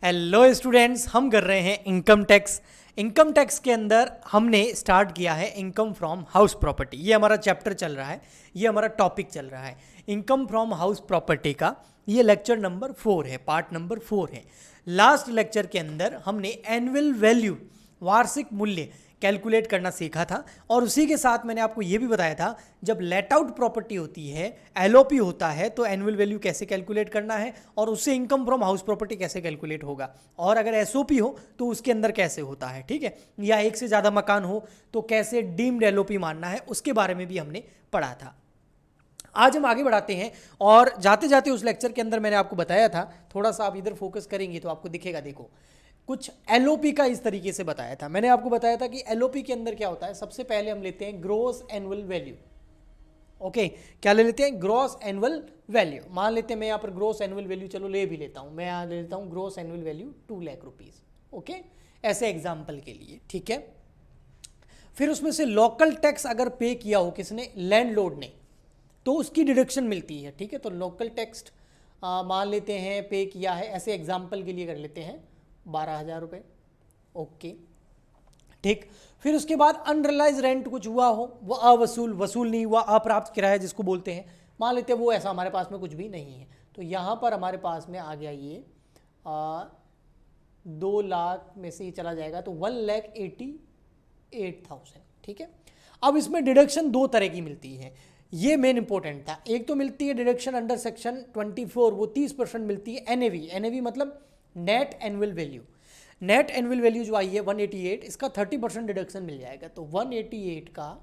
Hello students, हम कर रहे हैं इनकम टैक्स। इनकम टैक्स के अंदर हमने स्टार्ट किया है इनकम फ्रॉम हाउस प्रॉपर्टी। ये हमारा चैप्टर चल रहा है, ये हमारा टॉपिक चल रहा है इनकम फ्रॉम हाउस प्रॉपर्टी का। ये लेक्चर नंबर 4 है, पार्ट नंबर 4 है। लास्ट लेक्चर के अंदर हमने एनुअल वैल्यू, वार्षिक मूल्य कैलकुलेट करना सीखा था, और उसी के साथ मैंने आपको ये भी बताया था जब लेट आउट प्रॉपर्टी होती है, एलओपी होता है, तो एनुअल वैल्यू कैसे कैलकुलेट करना है और उससे इनकम फ्रॉम हाउस प्रॉपर्टी कैसे कैलकुलेट होगा, और अगर एसओपी हो तो उसके अंदर कैसे होता है, ठीक है, या एक से ज़्यादा मकान हो तो कैसे डीम्ड एलओपी मानना है, उसके बारे में भी हमने पढ़ा था। आज हम आगे बढ़ाते हैं, और जाते जाते उस लेक्चर के अंदर मैंने आपको बताया था, थोड़ा सा आप इधर फोकस करेंगे तो आपको दिखेगा। देखो, कुछ एलओपी का इस तरीके से बताया था। मैंने आपको बताया था कि एलओपी के अंदर क्या होता है। सबसे पहले हम लेते हैं ग्रॉस एनुअल वैल्यू। ओके, क्या ले लेते हैं? Gross annual value. मान लेते हैं मैं यहाँ पर ग्रॉस एनुअल वैल्यू चलो ले भी लेता हूँ, मैं यहाँ ले लेता हूँ gross annual value 2 lakh rupees. Okay, ऐसे एग्जाम्पल के लिए, ठीक है। फिर उसमें से लोकल टैक्स अगर पे किया हो किसने, लैंडलॉर्ड ने, तो उसकी डिडक्शन मिलती है, ठीक है। तो लोकल टैक्स मान लेते हैं पे किया है, ऐसे एग्जाम्पल के लिए कर लेते हैं 12,000 रुपये। ओके, ठीक। फिर उसके बाद अनरियलाइज रेंट कुछ हुआ हो, वो वसूल नहीं हुआ, अप्राप्त किराया जिसको बोलते हैं, मान लेते हैं वो ऐसा हमारे पास में कुछ भी नहीं है, तो यहाँ पर हमारे पास में आ गया ये 2 लाख में से ये चला जाएगा तो 1,88,000, ठीक है। अब इसमें डिडक्शन 2 तरह की मिलती है, ये मेन इंपॉर्टेंट था। एक तो मिलती है डिडक्शन अंडर सेक्शन 24, वो 30% मिलती है एनएवी। एनएवी मतलब net annual value. Net annual value जो आई है 188, इसका 30% डिडक्शन मिल जाएगा। तो 188 का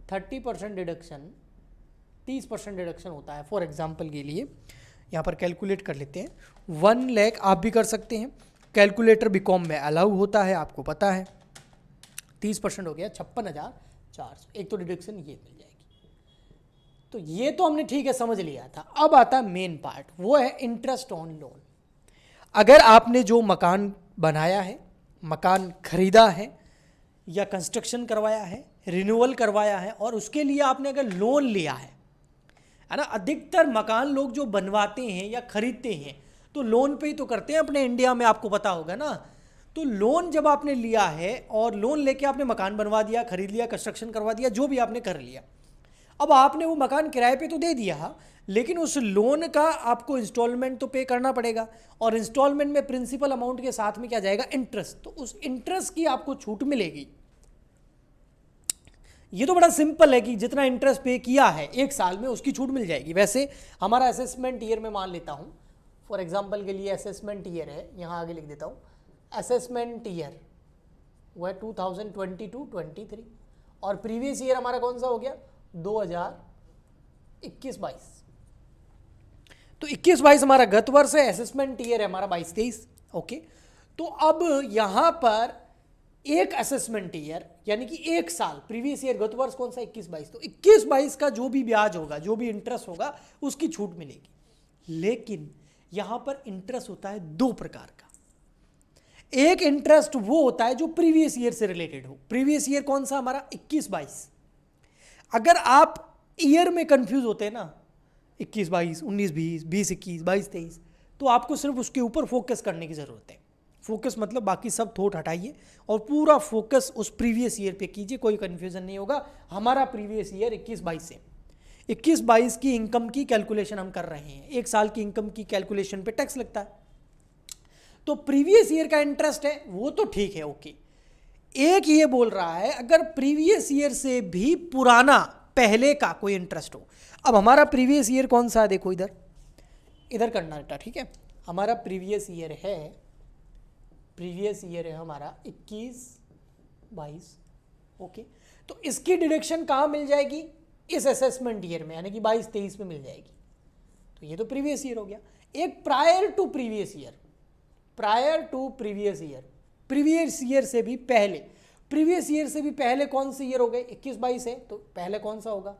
30% डिडक्शन 30% डिडक्शन होता है। फॉर एग्जांपल के लिए यहाँ पर कैलकुलेट कर लेते हैं, 1 लाख आप भी कर सकते हैं, कैलकुलेटर बीकॉम में अलाउ होता है, आपको पता है। 30% हो गया 56,400। एक तो डिडक्शन ये मिल जाएगी। तो ये तो हमने ठीक है समझ लिया था। अब आता है मेन पार्ट, वो है इंटरेस्ट ऑन लोन। अगर आपने जो मकान बनाया है, मकान खरीदा है या कंस्ट्रक्शन करवाया है, रिन्यूअल करवाया है, और उसके लिए आपने अगर लोन लिया है ना, अधिकतर मकान लोग जो बनवाते हैं या खरीदते हैं तो लोन पे ही तो करते हैं अपने इंडिया में, आपको पता होगा ना। तो लोन जब आपने लिया है और लोन लेके आपने मकान बनवा दिया, खरीद लिया, कंस्ट्रक्शन करवा दिया, जो भी आपने कर लिया, अब आपने वो मकान किराए पे तो दे दिया, लेकिन उस लोन का आपको इंस्टॉलमेंट तो पे करना पड़ेगा, और इंस्टॉलमेंट में प्रिंसिपल अमाउंट के साथ में क्या जाएगा, इंटरेस्ट। तो उस इंटरेस्ट की आपको छूट मिलेगी। ये तो बड़ा सिंपल है कि जितना इंटरेस्ट पे किया है 1 साल में उसकी छूट मिल जाएगी। वैसे हमारा असेसमेंट ईयर में मान लेता हूँ, फॉर एग्जाम्पल के लिए असेसमेंट ईयर है, यहाँ आगे लिख देता हूँ, असेसमेंट ईयर वो है 2022-23, और प्रीवियस ईयर हमारा कौन सा हो गया, 2021-22। तो 21-22 हमारा गत वर्ष है, असेसमेंट ईयर है हमारा 22-23। ओके, तो अब यहां पर एक असेसमेंट ईयर यानी कि 1 साल, प्रीवियस ईयर गत वर्ष कौन सा, 21-22, तो 21-22 का जो भी ब्याज होगा, जो भी इंटरेस्ट होगा, उसकी छूट मिलेगी। लेकिन यहां पर इंटरेस्ट होता है 2 प्रकार का। एक इंटरेस्ट वो होता है जो प्रीवियस ईयर से रिलेटेड हो। प्रीवियस ईयर कौन सा हमारा, 21-22। अगर आप ईयर में कंफ्यूज होते हैं ना, 21-22, 19-20, 20-21, 22-23, तो आपको सिर्फ उसके ऊपर फोकस करने की ज़रूरत है। फोकस मतलब बाकी सब थॉट हटाइए और पूरा फोकस उस प्रीवियस ईयर पे कीजिए, कोई कंफ्यूजन नहीं होगा। हमारा प्रीवियस ईयर 21-22 है। 21-22 की इनकम की कैलकुलेशन हम कर रहे हैं। 1 साल की इनकम की कैलकुलेशन पे टैक्स लगता है, तो प्रीवियस ईयर का इंटरेस्ट है वो तो ठीक है, ओके। एक ये बोल रहा है अगर प्रीवियस ईयर से भी पुराना, पहले का कोई इंटरेस्ट हो। अब हमारा प्रीवियस ईयर कौन सा है, देखो इधर इधर करना बेटा, ठीक है। हमारा प्रीवियस ईयर है हमारा 21-22। ओके, तो इसकी डिडक्शन कहाँ मिल जाएगी, इस असेसमेंट ईयर में, यानी कि 22-23 में मिल जाएगी। तो ये तो प्रीवियस ईयर हो गया। एक prior to previous year, previous year से भी पहले, प्रीवियस ईयर से भी पहले कौन से ईयर हो गए, 21-22 है, तो पहले कौन सा होगा,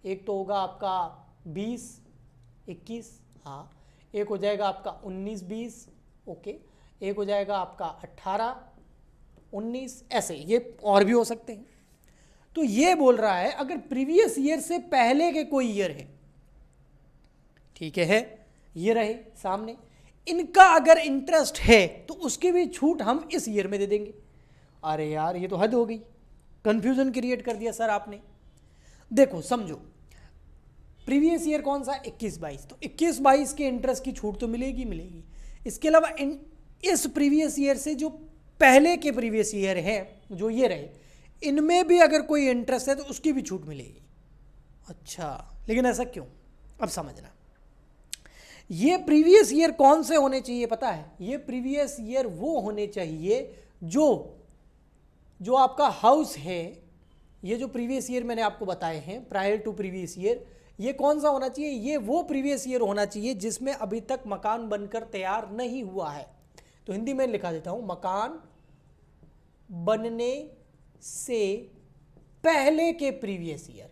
एक तो होगा आपका 20-21, हाँ, एक हो जाएगा आपका 19-20, ओके, एक हो जाएगा आपका 18-19, ऐसे ये और भी हो सकते हैं। तो ये बोल रहा है अगर प्रीवियस ईयर से पहले के कोई ईयर है, ठीक है, ये रहे सामने, इनका अगर इंटरेस्ट है तो उसकी भी छूट हम इस ईयर में दे देंगे। अरे यार ये तो हद हो गई, कंफ्यूजन क्रिएट कर दिया सर आपने। देखो समझो, प्रीवियस ईयर कौन सा, 21-22, तो 21-22 के इंटरेस्ट की छूट तो मिलेगी मिलेगी। इसके अलावा इस प्रीवियस ईयर से जो पहले के प्रीवियस ईयर है जो ये रहे, इनमें भी अगर कोई इंटरेस्ट है तो उसकी भी छूट मिलेगी। अच्छा, लेकिन ऐसा क्यों, अब समझना। ये प्रीवियस ईयर कौन से होने चाहिए पता है, ये प्रीवियस ईयर वो होने चाहिए जो आपका हाउस है, ये जो प्रीवियस ईयर मैंने आपको बताए हैं प्रायर टू प्रीवियस ईयर, ये कौन सा होना चाहिए, ये वो प्रीवियस ईयर होना चाहिए जिसमें अभी तक मकान बनकर तैयार नहीं हुआ है। तो हिंदी में लिखा देता हूं, मकान बनने से पहले के प्रीवियस ईयर,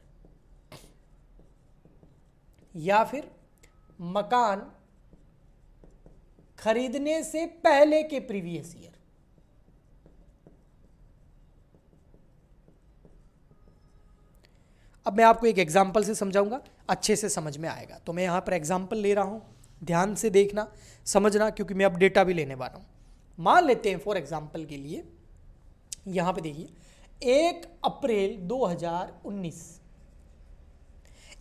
या फिर मकान खरीदने से पहले के प्रीवियस ईयर। अब मैं आपको एक एग्जांपल से समझाऊंगा, अच्छे से समझ में आएगा। तो मैं यहां पर एग्जांपल ले रहा हूं, ध्यान से देखना समझना, क्योंकि मैं अब डेटा भी लेने वाला हूं। मान लेते हैं फॉर एग्जांपल के लिए, यहां पे देखिए 1 अप्रैल 2019,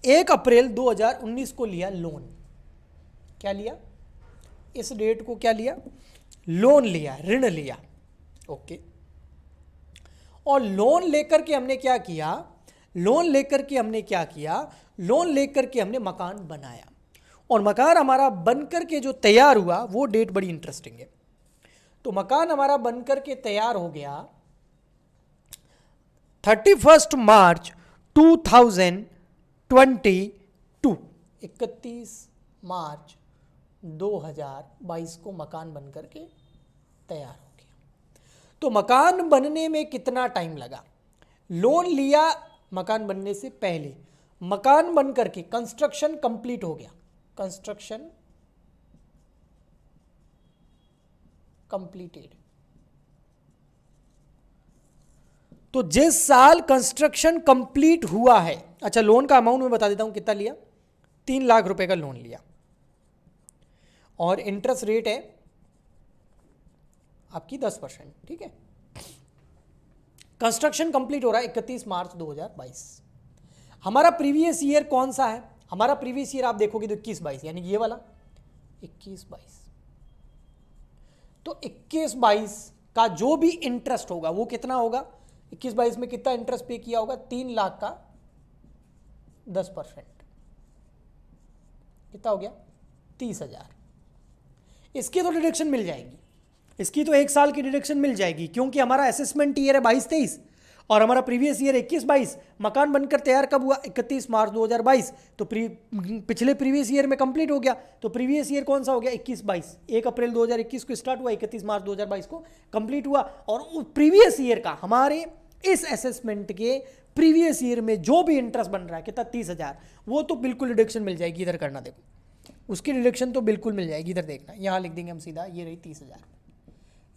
1 अप्रैल 2019 को लिया लोन। क्या लिया, इस डेट को क्या लिया, लोन लिया, ऋण लिया। ओके, और लोन लेकर के हमने क्या किया, लोन लेकर के हमने मकान बनाया, और मकान हमारा बनकर के जो तैयार हुआ, वो डेट बड़ी इंटरेस्टिंग है। तो मकान हमारा बनकर के तैयार हो गया 31 मार्च 2022, 31 मार्च 2022 को मकान बनकर के तैयार हो गया। तो मकान बनने में कितना टाइम लगा, लोन लिया मकान बनने से पहले, मकान बनकर के कंस्ट्रक्शन कंप्लीट हो गया, कंस्ट्रक्शन कंप्लीटेड। तो जिस साल कंस्ट्रक्शन कंप्लीट हुआ है, अच्छा लोन का अमाउंट मैं बता देता हूं कितना लिया, 3 लाख रुपए का लोन लिया, और इंटरेस्ट रेट है आपकी 10%, ठीक है। कंस्ट्रक्शन कंप्लीट हो रहा है 31 मार्च 2022। हमारा प्रीवियस ईयर कौन सा है, हमारा प्रीवियस ईयर आप देखोगे तो 21-22, यानी ये वाला 21-22। तो 21-22 का जो भी इंटरेस्ट होगा वो कितना होगा, 21-22 में कितना इंटरेस्ट पे किया होगा, 3 लाख का 10%, कितना हो गया, 30,000। इसकी तो डिडक्शन मिल जाएगी, इसकी तो 1 साल की डिडक्शन मिल जाएगी, क्योंकि हमारा असेसमेंट ईयर है 22-23 और हमारा प्रीवियस ईयर 21-22। मकान बनकर तैयार कब हुआ, 31 मार्च 2022। तो पिछले प्रीवियस ईयर में कंप्लीट हो गया, तो प्रीवियस ईयर कौन सा हो गया, 21-22। 1 अप्रैल 2021 को स्टार्ट हुआ, 31 मार्च 2022 को कंप्लीट हुआ। और प्रीवियस ईयर का, हमारे इस असेसमेंट के प्रीवियस ईयर में जो भी इंटरेस्ट बन रहा है कितना, 30,000, वो तो बिल्कुल डिडक्शन मिल जाएगी। इधर करना, देखो उसकी डिडक्शन तो बिल्कुल मिल जाएगी, इधर देखना, यहाँ लिख देंगे हम सीधा, ये रही 30,000,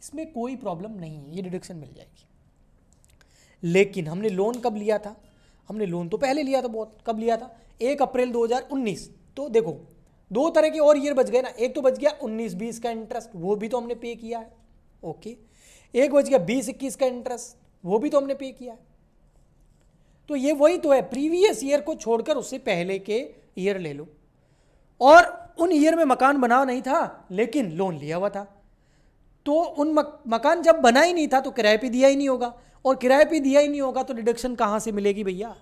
इसमें कोई प्रॉब्लम नहीं है, ये डिडक्शन मिल जाएगी। लेकिन हमने लोन कब लिया था, हमने लोन तो पहले लिया था, बहुत कब लिया था, 1 अप्रैल 2019। तो देखो 2 तरह के और ईयर बच गए ना, एक तो बच गया 19-20 का इंटरेस्ट, वो भी तो हमने पे किया है, ओके। एक बच गया 20-21 का इंटरेस्ट, वो भी तो हमने पे किया है। तो ये वही तो है, प्रीवियस ईयर को छोड़कर उससे पहले के ईयर ले लो, और उन ईयर में मकान बना नहीं था लेकिन लोन लिया हुआ था, तो उन मकान जब बना ही नहीं था तो किराए पे दिया ही नहीं होगा, और किराए पे दिया ही नहीं होगा तो डिडक्शन कहां से मिलेगी भैया।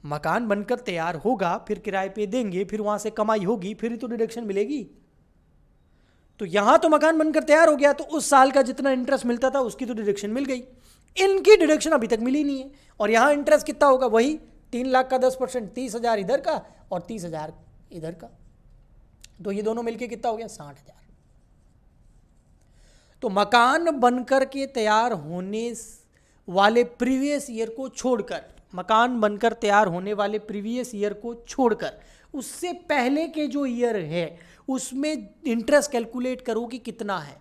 मकान बनकर तैयार होगा, फिर किराए पे देंगे, फिर वहां से कमाई होगी, फिर ही तो डिडक्शन मिलेगी। तो यहां तो मकान बनकर तैयार हो गया, तो उस साल का जितना इंटरेस्ट मिलता था उसकी तो डिडक्शन मिल गई, इनकी डिडक्शन अभी तक मिली नहीं है। और यहां इंटरेस्ट कितना होगा, वही 3 लाख का 10%, 30,000 इधर का और 30,000 इधर का, तो ये दोनों मिलके कितना हो गया, 60,000। तो मकान बनकर के तैयार होने वाले प्रीवियस ईयर को छोड़कर, मकान बनकर तैयार होने वाले प्रीवियस ईयर को छोड़कर उससे पहले के जो ईयर है उसमें इंटरेस्ट कैलकुलेट करो कि कितना है,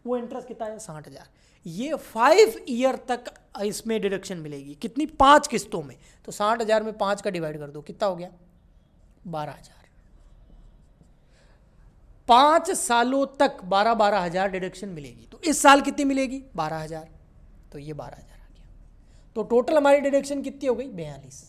वो इंटरेस्ट कितना है, 60,000। ये 5 ईयर तक इसमें डिडक्शन मिलेगी, कितनी, 5 किस्तों में। तो 60,000 में 5 का डिवाइड कर दो, कितना हो गया, 12,000। 5 सालों तक 12,000 डिडक्शन मिलेगी। तो इस साल कितनी मिलेगी? 12,000। तो ये 12,000 आ गया। तो टोटल हमारी डिडक्शन कितनी हो गई? 42।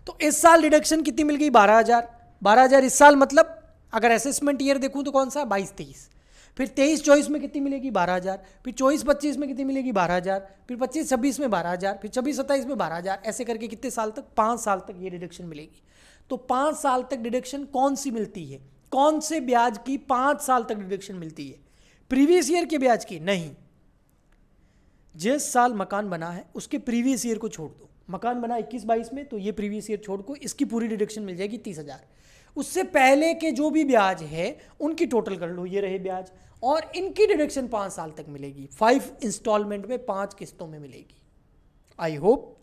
तो इस साल डिडक्शन कितनी मिल गई? 12,000। 12,000 इस साल, मतलब अगर असेसमेंट ईयर देखूं तो कौन सा? 22-23। फिर 23-24 में कितनी मिलेगी? 12,000। फिर 24-25 में कितनी मिलेगी? 12,000। फिर 25-26 में 12,000। फिर 26-27 में 12,000। ऐसे करके कितने साल तक? 5 साल तक ये डिडक्शन मिलेगी। तो 5 साल तक डिडक्शन कौन सी मिलती है? कौन से ब्याज की 5 साल तक डिडक्शन मिलती है? प्रीवियस ईयर के ब्याज की नहीं। जिस साल मकान बना है उसके प्रीवियस ईयर को छोड़ दो। मकान बना 21-22 में, तो ये प्रीवियस ईयर छोड़ को इसकी पूरी डिडक्शन मिल जाएगी 30,000। उससे पहले के जो भी ब्याज है उनकी टोटल कर लो, ये रहे ब्याज, और इनकी डिडक्शन 5 साल तक मिलेगी। 5 इंस्टॉलमेंट में, 5 किस्तों में मिलेगी। आई होप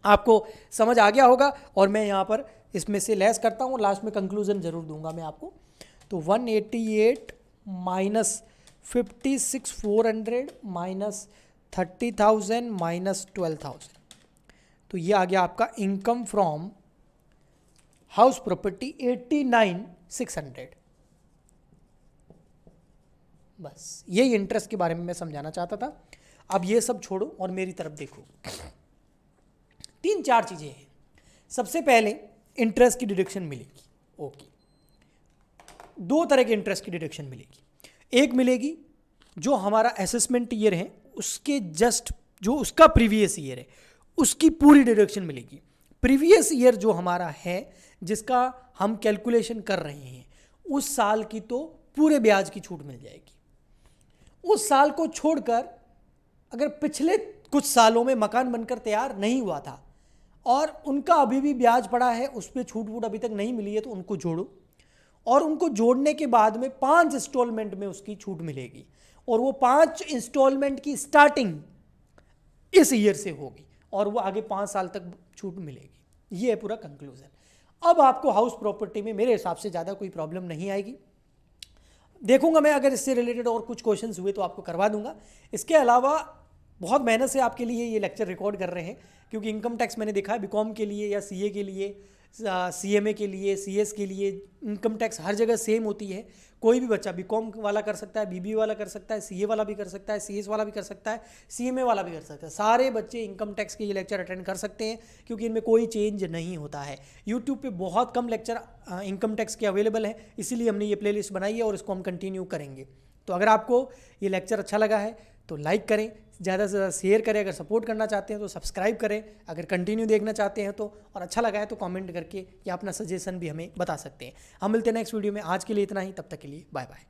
आपको समझ आ गया होगा। और मैं यहाँ पर इसमें से लेस करता हूँ, लास्ट में कंक्लूजन जरूर दूंगा मैं आपको। तो 188 माइनस 56,400 माइनस 30,000 माइनस 12,000, तो ये आ गया आपका इनकम फ्रॉम हाउस प्रॉपर्टी 89,600। बस यही इंटरेस्ट के बारे में मैं समझाना चाहता था। अब ये सब छोड़ो और मेरी तरफ देखो। 3-4 चीजें हैं। सबसे पहले इंटरेस्ट की डिडक्शन मिलेगी। ओके, 2 तरह के इंटरेस्ट की डिडक्शन मिलेगी। एक मिलेगी जो हमारा असेसमेंट ईयर है उसके जस्ट जो उसका प्रीवियस ईयर है उसकी पूरी डिडक्शन मिलेगी। प्रीवियस ईयर जो हमारा है जिसका हम कैलकुलेशन कर रहे हैं उस साल की तो पूरे ब्याज की छूट मिल जाएगी। उस साल को छोड़कर अगर पिछले कुछ सालों में मकान बनकर तैयार नहीं हुआ था और उनका अभी भी ब्याज पड़ा है, उस पर छूट वूट अभी तक नहीं मिली है, तो उनको जोड़ो, और उनको जोड़ने के बाद में 5 इंस्टॉलमेंट में उसकी छूट मिलेगी, और वो 5 इंस्टॉलमेंट की स्टार्टिंग इस ईयर से होगी और वो आगे 5 साल तक छूट मिलेगी। ये है पूरा कंक्लूजन। अब आपको हाउस प्रॉपर्टी में मेरे हिसाब से ज़्यादा कोई प्रॉब्लम नहीं आएगी। देखूंगा मैं, अगर इससे रिलेटेड और कुछ क्वेश्चंस हुए तो आपको करवा दूंगा। इसके अलावा बहुत मेहनत से आपके लिए ये लेक्चर रिकॉर्ड कर रहे हैं, क्योंकि इनकम टैक्स मैंने देखा है बीकॉम के लिए या सीए के लिए, सीएमए के लिए, सीएस के लिए इनकम टैक्स हर जगह सेम होती है। कोई भी बच्चा बीकॉम वाला कर सकता है, बीबीए वाला कर सकता है, सीए वाला भी कर सकता है, सीएस वाला भी कर सकता है, सीएमए वाला भी कर सकता है। सारे बच्चे इनकम टैक्स के ये लेक्चर अटेंड कर सकते हैं, क्योंकि इनमें कोई चेंज नहीं होता है। यूट्यूब पे बहुत कम लेक्चर इनकम टैक्स के अवेलेबल हैं, इसीलिए हमने ये प्लेलिस्ट बनाई है और इसको हम कंटिन्यू करेंगे। तो अगर आपको ये लेक्चर अच्छा लगा है तो लाइक करें, ज़्यादा से ज़्यादा शेयर करें, अगर सपोर्ट करना चाहते हैं तो सब्सक्राइब करें, अगर कंटिन्यू देखना चाहते हैं तो, और अच्छा लगा है तो कमेंट करके या अपना सजेशन भी हमें बता सकते हैं। हम मिलते हैं नेक्स्ट वीडियो में। आज के लिए इतना ही, तब तक के लिए बाय बाय।